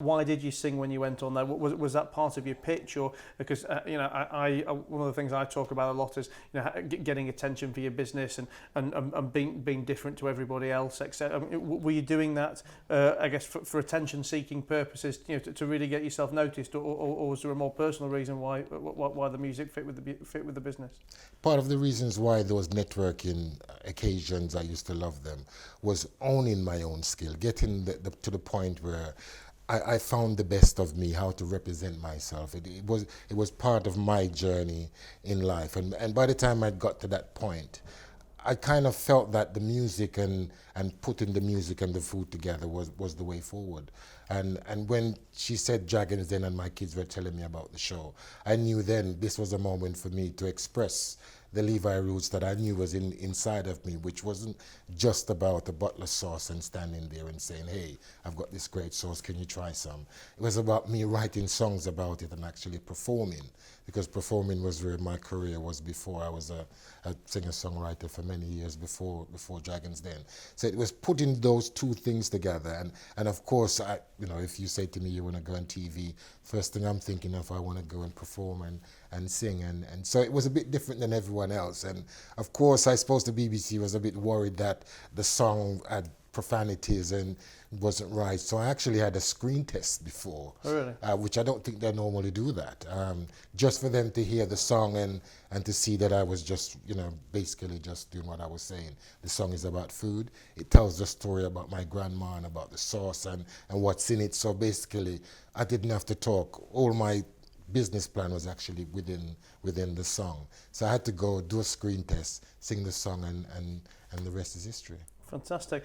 Why did you sing when you went on there? Was that part of your pitch, or because one of the things I talk about a lot is getting attention for your business and being different to everybody else, etc. Were you doing that I guess for attention seeking purposes, to really get yourself noticed, or was there a more personal reason why the music fit with the business? Part of the reasons why those networking occasions, I used to love them, was owning my own skill, getting to the point where I found the best of me, how to represent myself. It was part of my journey in life, and by the time I got to that point, I kind of felt that the music and putting the music and the food together was the way forward. And when she said Dragons Den and my kids were telling me about the show, I knew then this was a moment for me to express the Levi Roots that I knew was inside of me, which wasn't just about a butler sauce and standing there and saying, hey, I've got this great sauce, can you try some? It was about me writing songs about it and actually performing, because performing was where my career was before. I was a singer-songwriter for many years before Dragons Den. So it was putting those two things together. And of course, if you say to me you want to go on TV, first thing I'm thinking of, I want to go and perform and sing. And so it was a bit different than everyone else. And of course, I suppose the BBC was a bit worried that the song had profanities and wasn't right. So I actually had a screen test before. Oh, really? Which I don't think they normally do that. Just for them to hear the song and to see that I was just, basically just doing what I was saying. The song is about food. It tells the story about my grandma and about the sauce and what's in it. So basically, I didn't have to talk. All my business plan was actually within the song. So I had to go do a screen test, sing the song, and the rest is history. Fantastic.